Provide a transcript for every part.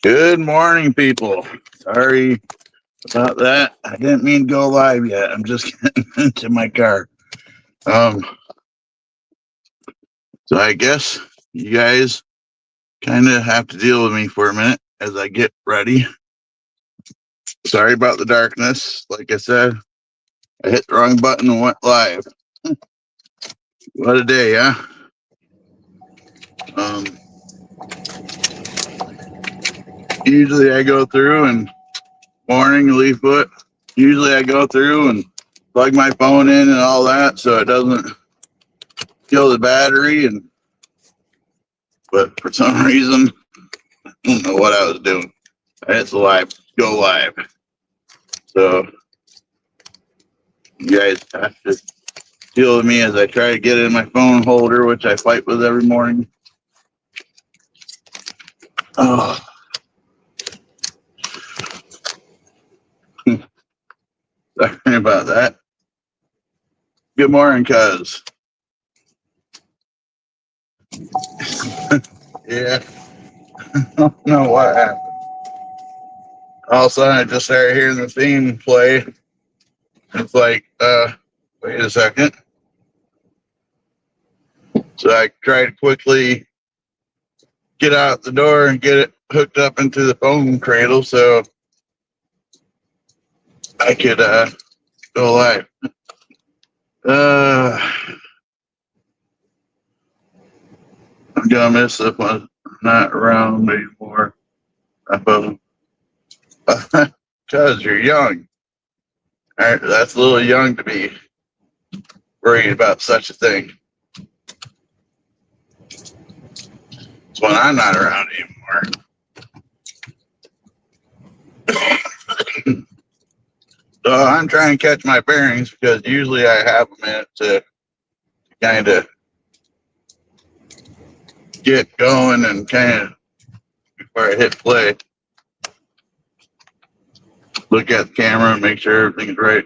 Good morning, people. Sorry about that. I didn't mean to go live yet. I'm just getting into my car. Um, so I guess you guys kind of have to deal with me for a minute as I get ready. Sorry about the darkness. Like I said, I hit the wrong button and went live. What a day, huh? Um, Usually I go through and morning leaf foot. Usually I go through and plug my phone in and all that so it doesn't kill the battery. But for some reason, I don't know what I was doing. I hit the live, go live. So you guys have to deal with me as I try to get it in my phone holder, which I fight with every morning. Oh. Sorry about that. Good morning, cuz. Yeah, I don't know what happened. All of a sudden, I just started hearing the theme play. It's like, wait a second. So I tried to quickly get out the door and get it hooked up into the phone cradle so I could go live. I'm gonna miss this one. I'm not around anymore. Because you're young. All right, that's a little young to be worried about such a thing. It's when I'm not around anymore. So I'm trying to catch my bearings because usually I have a minute to kind of get going and kind of before I hit play, look at the camera and make sure everything's right.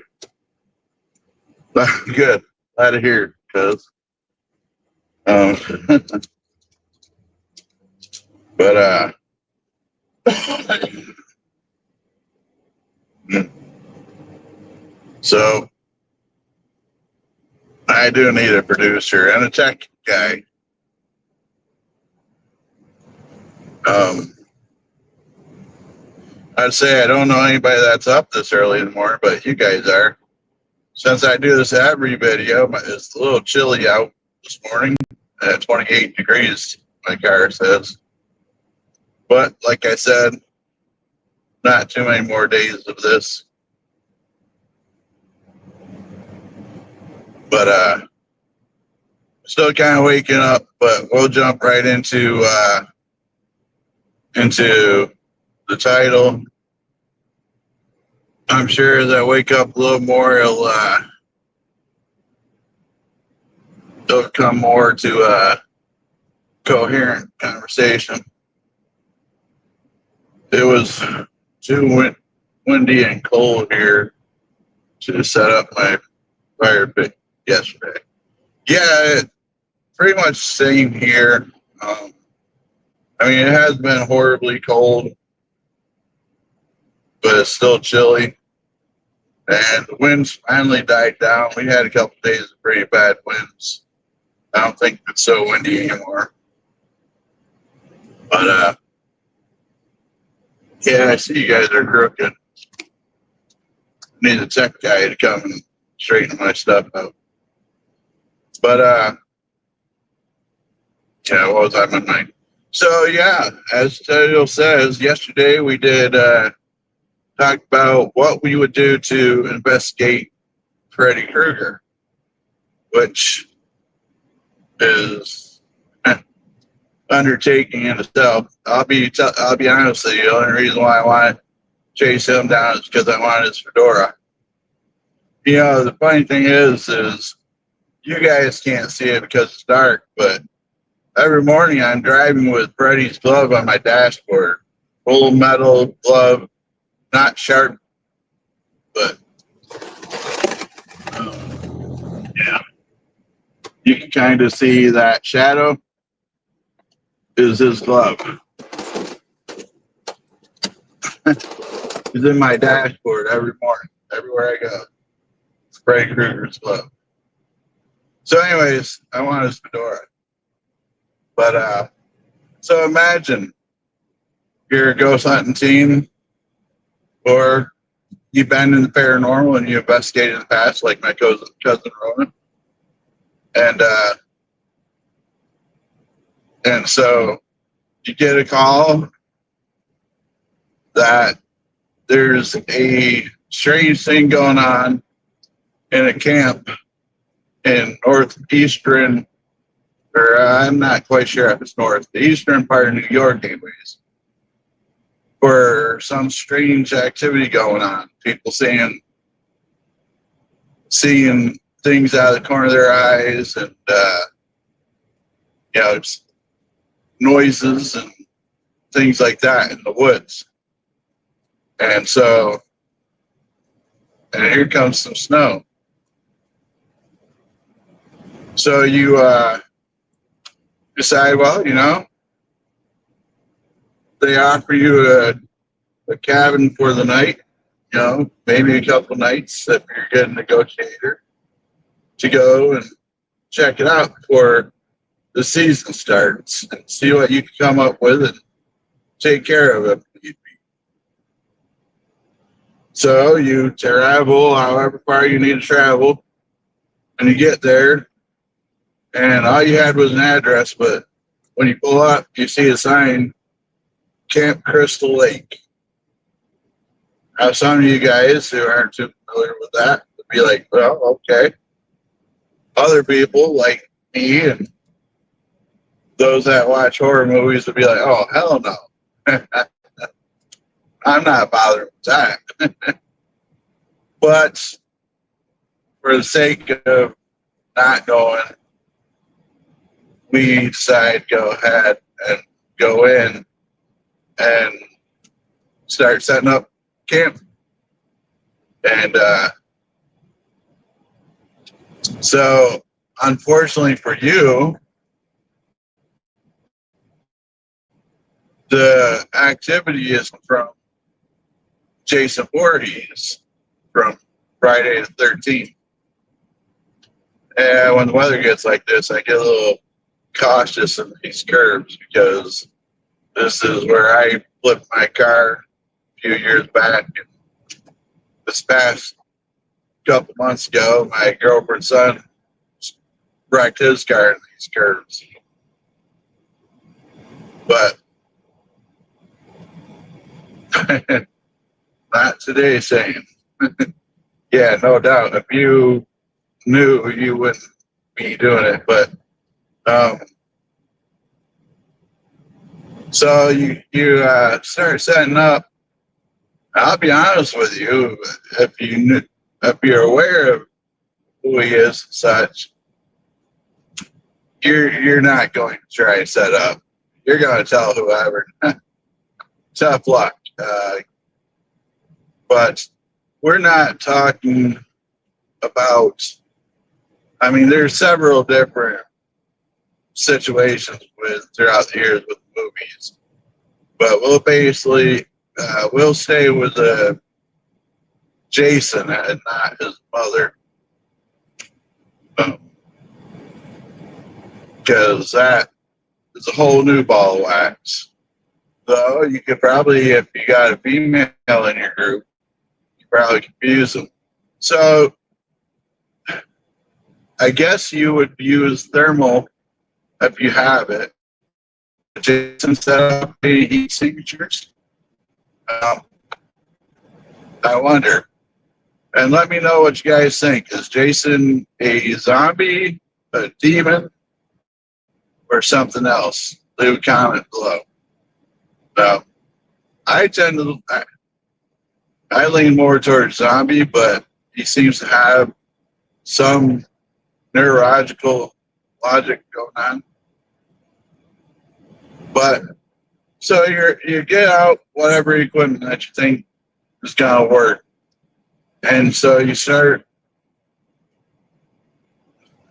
Good. Glad to hear, cuz. Um, but so I do need a producer and a tech guy. I'd say I don't know anybody that's up this early in the morning, but you guys are. Since I do this every video, it's a little chilly out this morning at 28 degrees, my car says. But like I said, not too many more days of this. But still kind of waking up, but we'll jump right into the title. I'm sure as I wake up a little more, it'll come more to a coherent conversation. It was too windy and cold here to set up my fire pit yesterday. Yeah, pretty much same here. I mean, it has been horribly cold, but it's still chilly. And the winds finally died down. We had a couple days of pretty bad winds. I don't think it's so windy anymore. But yeah, I see you guys are crooked. Need a tech guy to come and straighten my stuff out. But yeah, what was I on my? So yeah, as Teddy says, yesterday we did talk about what we would do to investigate Freddy Krueger, which is undertaking in itself. I'll be honest with you. The only reason why I want to chase him down is because I want his fedora. You know, the funny thing is you guys can't see it because it's dark, but every morning I'm driving with Freddy's glove on my dashboard, full metal glove, not sharp, but yeah, you can kind of see that shadow is his glove. He's in my dashboard every morning, everywhere I go. It's Freddy Krueger's glove. So, anyways, I want his fedora. But so imagine you're a ghost hunting team, or you've been in the paranormal and you investigated the past, like my cousin Ronan, and so you get a call that there's a strange thing going on in a camp in northeastern, or I'm not quite sure if it's north, the eastern part of New York, anyways, where some strange activity going on. People seeing things out of the corner of their eyes, and noises and things like that in the woods. And so, and here comes some snow. So you decide, well, they offer you a cabin for the night, maybe a couple nights if you're a good negotiator, to go and check it out before the season starts and see what you can come up with and take care of it. So you travel however far you need to travel, and you get there, and all you had was an address, but when you pull up, you see a sign, Camp Crystal Lake. Now, some of you guys who aren't too familiar with that would be like, well, okay. Other people like me and those that watch horror movies would be like, oh, hell no. I'm not bothering with that. But for the sake of not knowing, we decided to go ahead and go in and start setting up camp. And so, unfortunately for you, the activity is from Jason Vorhees from Friday the 13th. And when the weather gets like this, I get a little cautious in these curves, because this is where I flipped my car a few years back. And this past couple months ago, my girlfriend's son wrecked his car in these curves. But not today, saying. Yeah, no doubt. If you knew, you wouldn't be doing it. But so you start setting up. I'll be honest with you. If you're aware of who he is and such, you're not going to try and set up. You're going to tell whoever. Tough luck. But we're not talking about, there's several different situations throughout the years with movies, but we'll basically, we'll stay with Jason and not his mother. Because that is a whole new ball of wax. So you could probably, if you got a female in your group, you probably confuse them. So I guess you would use thermal if you have it. Jason set up the heat signatures. I wonder. And let me know what you guys think. Is Jason a zombie, a demon, or something else? Leave a comment below. Now, I lean more towards zombie, but he seems to have some neurological logic going on. But so you get out whatever equipment that you think is gonna work, and so you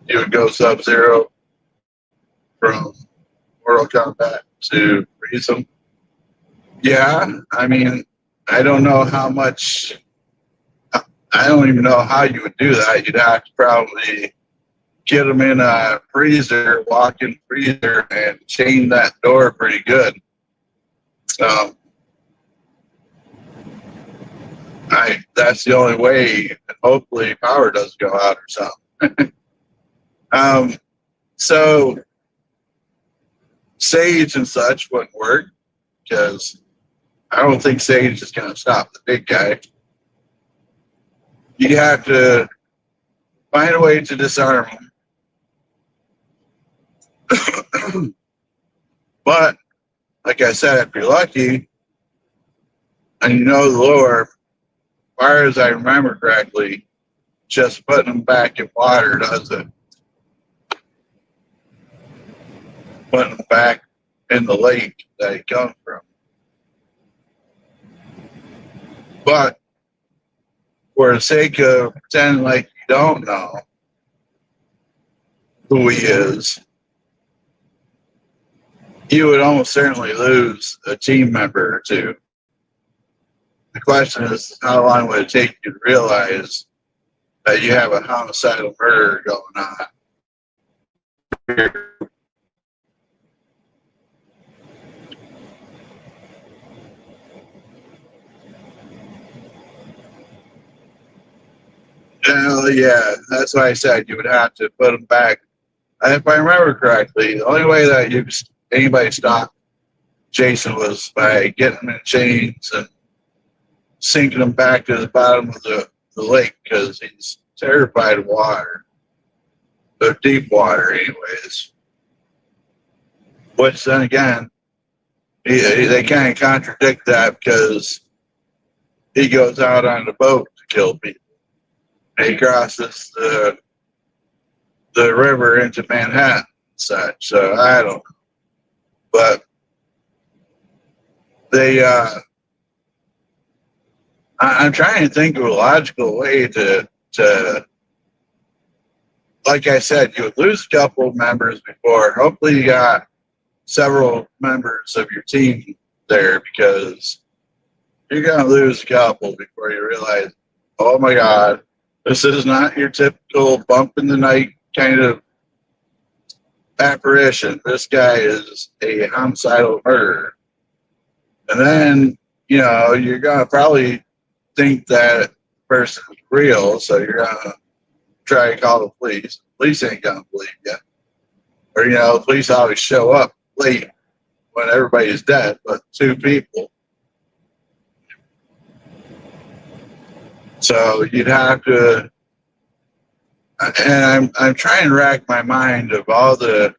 would go Sub-Zero from Mortal Kombat to Reason. Yeah, I don't know how much. I don't even know how you would do that. You'd have to probably get them in a freezer, walk-in freezer, and chain that door pretty good. That's the only way. And hopefully, power doesn't go out or something. So Sage and such wouldn't work because I don't think Sage is going to stop the big guy. You have to find a way to disarm him. But, like I said, if you're lucky and you know the lore, as far as I remember correctly, just putting them back in water does it. Putting them back in the lake that he comes from. But for the sake of pretending like you don't know who he is, you would almost certainly lose a team member or two. The question is, how long would it take you to realize that you have a homicidal murder going on? Well, yeah, that's why I said you would have to put them back. If I remember correctly, the only way that anybody stopped Jason was by getting him in chains and sinking him back to the bottom of the lake because he's terrified of water, of deep water, anyways. Which then again, they kind of contradict that because he goes out on the boat to kill people. And he crosses the river into Manhattan and such. So I don't know. But I'm trying to think of a logical way to like I said, you would lose a couple of members before. Hopefully you got several members of your team there because you're going to lose a couple before you realize, oh my God, this is not your typical bump in the night kind of apparition. This guy is a homicidal murderer. And then, you're going to probably think that person is real, so you're going to try to call the police. The police ain't going to believe you. Or, the police always show up late when everybody's dead, but two people. So you'd have to, and I'm trying to rack my mind of all the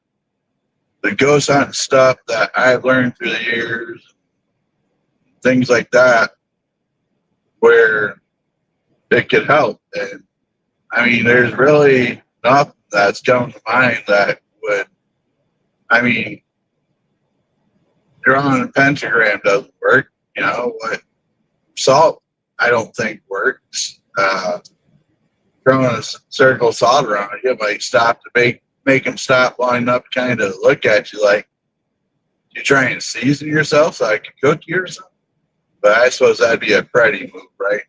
ghost hunting stuff that I've learned through the years, things like that, where it could help. And I mean, there's really nothing that's coming to mind that would, drawing a pentagram doesn't work. What salt I don't think works. Throwing a circle of salt around it, you might stop to make them stop long enough to kind of look at you like you're trying to season yourself so I can cook you or something. But I suppose that'd be a Freddy move, right?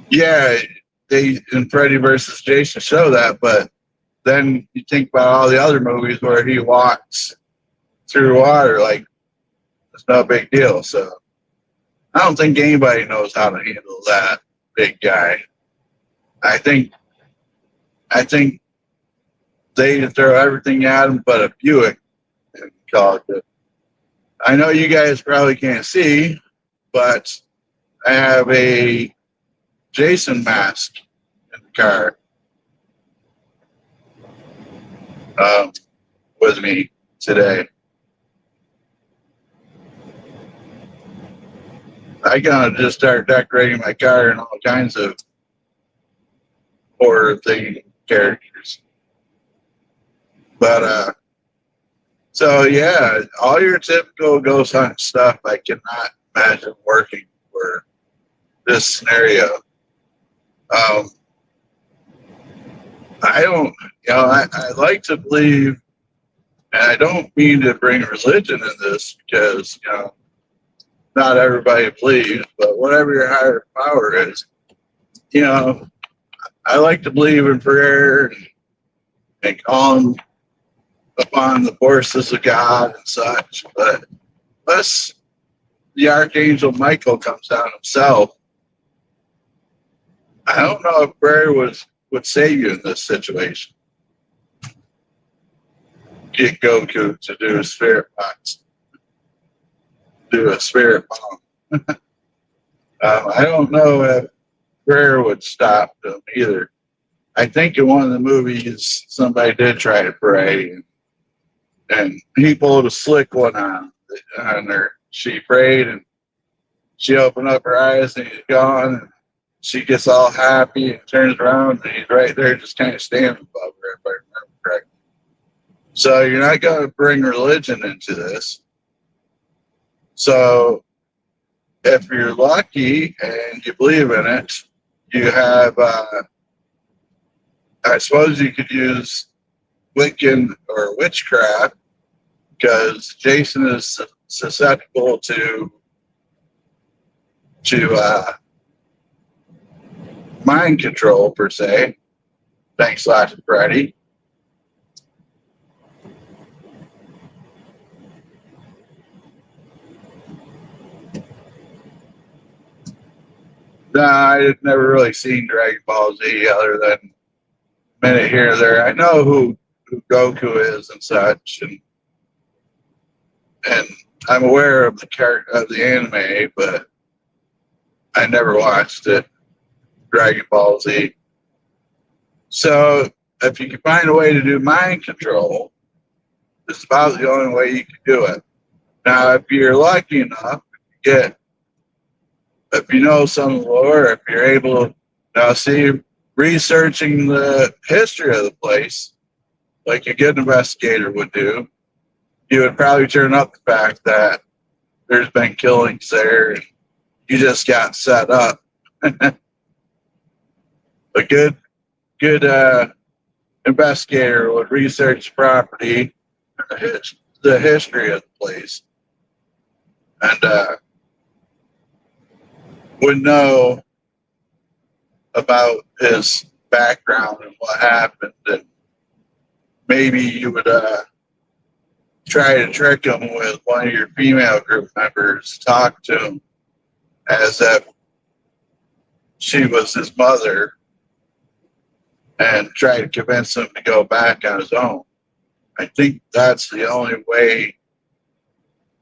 Yeah, they in Freddy versus Jason show that, but then you think about all the other movies where he walks through water like it's no big deal. So I don't think anybody knows how to handle that big guy. I think they throw everything at him but a Buick and call it good. I know you guys probably can't see, but I have a Jason mask in the car with me today. I gotta just start decorating my car and all kinds of horror thing characters. But so yeah, all your typical ghost hunt stuff I cannot imagine working for this scenario. I don't, I like to believe And I don't mean to bring religion in this because, not everybody believes, but whatever your higher power is, I like to believe in prayer and calling upon the forces of God and such. But unless the Archangel Michael comes down himself, I don't know if prayer would save you in this situation. Get Goku to do a spirit box, do a spirit bomb. I don't know if prayer would stop them either. I think in one of the movies, somebody did try to pray, and he pulled a slick one on her. She prayed, and she opened up her eyes, and he's gone. And she gets all happy and turns around, and he's right there, just kind of standing above her, if I remember correctly. So you're not going to bring religion into this. So if you're lucky and you believe in it, you have, I suppose you could use Wiccan or witchcraft, because Jason is susceptible to mind control, per se. Thanks a lot to Freddy. No, I've never really seen Dragon Ball Z other than a minute here or there. I know who Goku is and such, and I'm aware of the anime, but I never watched it. Dragon Ball Z. So if you can find a way to do mind control, it's about the only way you can do it. Now, if you're lucky enough, if you know some lore, if you're able to see, researching the history of the place, like a good investigator would do, you would probably turn up the fact that there's been killings there and you just got set up. A good investigator would research the property, the history of the place, and would know about his background and what happened, and maybe you would try to trick him with one of your female group members, talk to him as if she was his mother, and try to convince him to go back on his own. I think that's the only way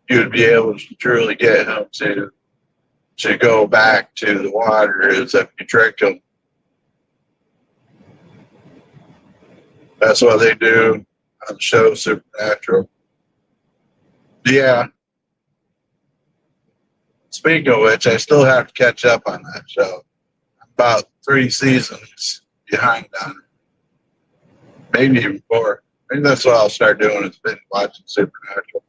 you would be able to truly get him to go back to the water, is if you trick him. That's what they do on the show Supernatural. Yeah. Speaking of which, I still have to catch up on that show. I'm about 3 seasons behind on it. Maybe even 4. Maybe that's what I'll start doing, is been watching Supernatural.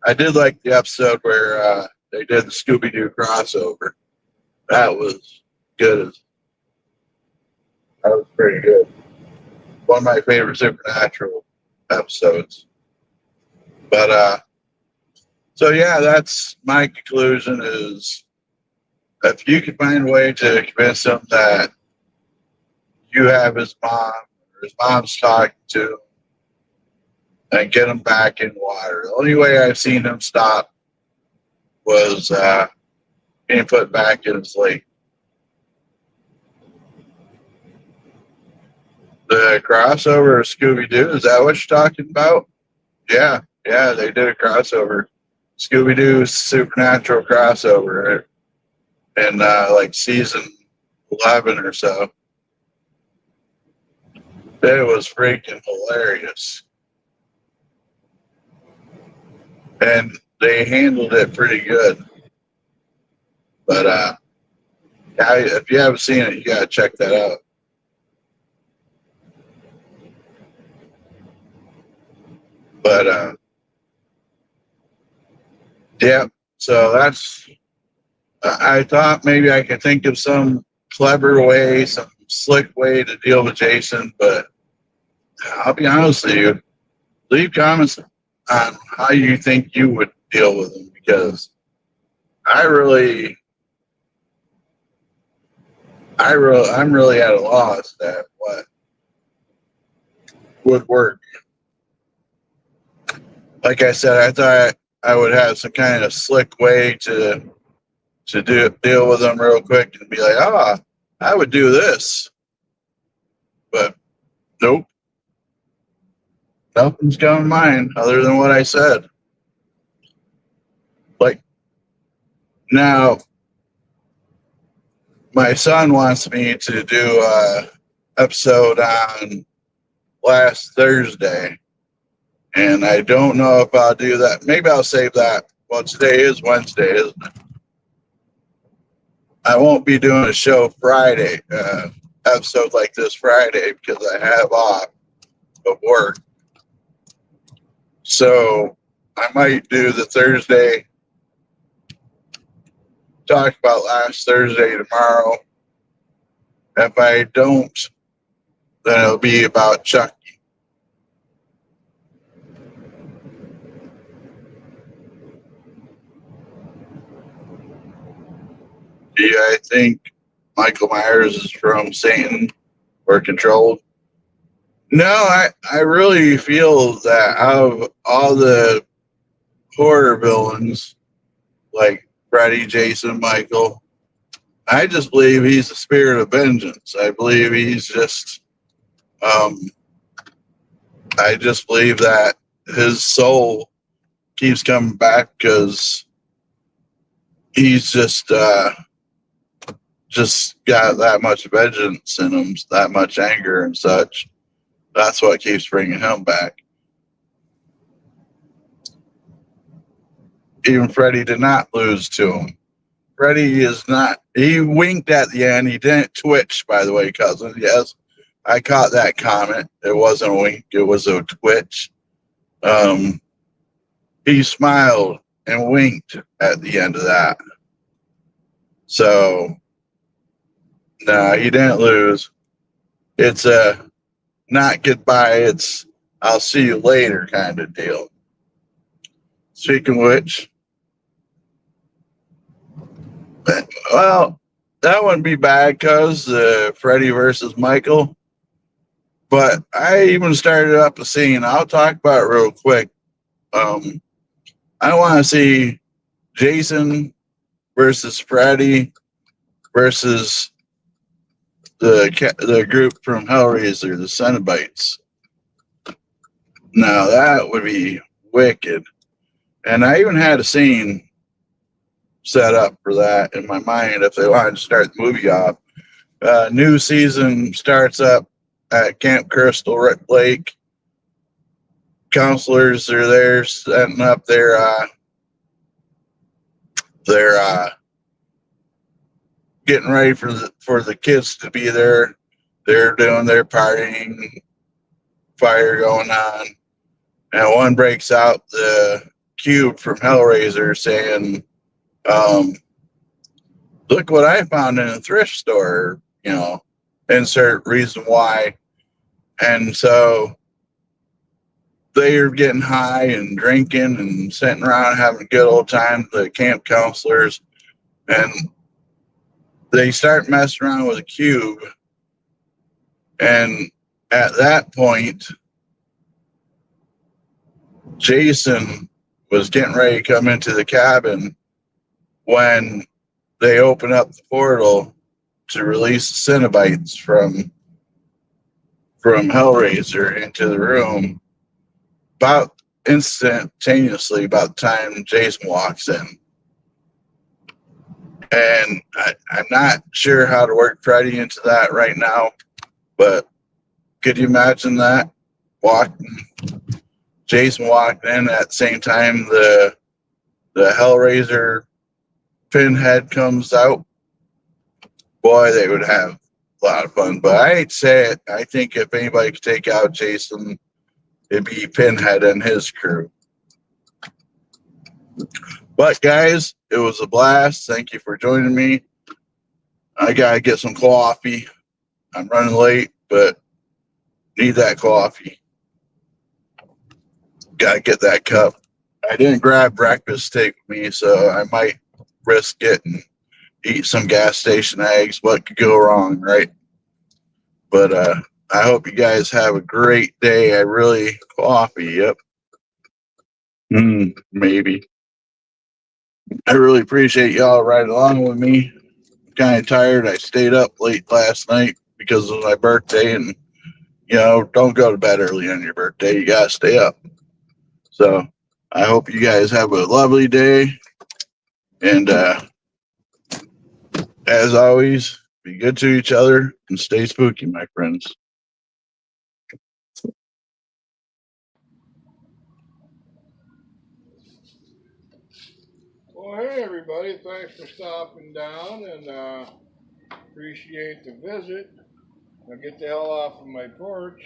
I did like the episode where they did the Scooby-Doo crossover. That was good. That was pretty good. One of my favorite Supernatural episodes. But so yeah, that's my conclusion, is if you can find a way to convince him that you have his mom, or his mom's talking to him, and get him back in water. The only way I've seen him stop was being put back in his lake. The crossover of Scooby-Doo, is that what you're talking about? Yeah, they did a crossover. Scooby-Doo Supernatural crossover in like season 11 or so. It was freaking hilarious. And they handled it pretty good. But if you haven't seen it, you gotta check that out. But yeah, so that's, I thought maybe I could think of some clever way, some slick way to deal with Jason, but I'll be honest with you, leave comments on how you think you would deal with them, because I'm really at a loss at what would work. Like I said, I thought I would have some kind of slick way to deal with them real quick and be like, I would do this, but nope, nothing's coming to mind other than what I said. Like now, my son wants me to do a episode on last Thursday, and I don't know if I'll do that. Maybe I'll save that. Well, today is Wednesday, isn't it? I won't be doing a show Friday, episode like this Friday, because I have off of work. So I might do the Thursday, talk about last Thursday tomorrow. If I don't, then it'll be about Chucky. Do you guys think Michael Myers is from Satan or controlled? No, I really feel that out of all the horror villains, like Freddy, Jason, Michael, I just believe he's the spirit of vengeance. I believe he's just, I just believe that his soul keeps coming back because he's just got that much vengeance in him, that much anger and such. That's what keeps bringing him back. Even Freddy did not lose to him. Freddy is not, he winked at the end. He didn't twitch, by the way, cousin. Yes, I caught that comment. It wasn't a wink, it was a twitch. He smiled and winked at the end of that. So, no, he didn't lose. It's a not goodbye, it's I'll see you later kind of deal. Speaking of which, well, that wouldn't be bad because Freddy versus Michael. But I even started up a scene. I'll talk about it real quick. I want to see Jason versus Freddy versus the group from Hellraiser, the Cenobites. Now that would be wicked. And I even had a scene set up for that in my mind if they wanted to start the movie off. New season starts up at Camp Crystal Lake. Counselors are there setting up their getting ready for the kids to be there. They're doing their partying, fire going on, and one breaks out the cube from Hellraiser saying, look what I found in a thrift store, insert reason why. And so they're getting high and drinking and sitting around having a good old time, the camp counselors, and they start messing around with a cube. And at that point, Jason was getting ready to come into the cabin when they open up the portal to release the Cenobites from Hellraiser into the room. About instantaneously, about the time Jason walks in. And I'm not sure how to work Freddy into that right now, but could you imagine that? Jason walked in at the same time the Hellraiser pinhead comes out. Boy, they would have a lot of fun. But I hate to say it, I think if anybody could take out Jason, it'd be Pinhead and his crew. But guys, it was a blast. Thank you for joining me. I gotta get some coffee. I'm running late, but need that coffee. gotta get that cup. I didn't grab breakfast to take with me, so I might risk it and eat some gas station eggs. What could go wrong, right? But I hope you guys have a great day. I really coffee. Yep. Maybe. I really appreciate y'all riding along with me. I'm kind of tired. I stayed up late last night because of my birthday, and don't go to bed early on your birthday. You gotta stay up. So I hope you guys have a lovely day, and as always, be good to each other and stay spooky, my friends. Well, hey everybody, thanks for stopping down and appreciate the visit. Now get the hell off of my porch.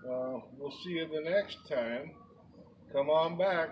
We'll see you the next time. Come on back.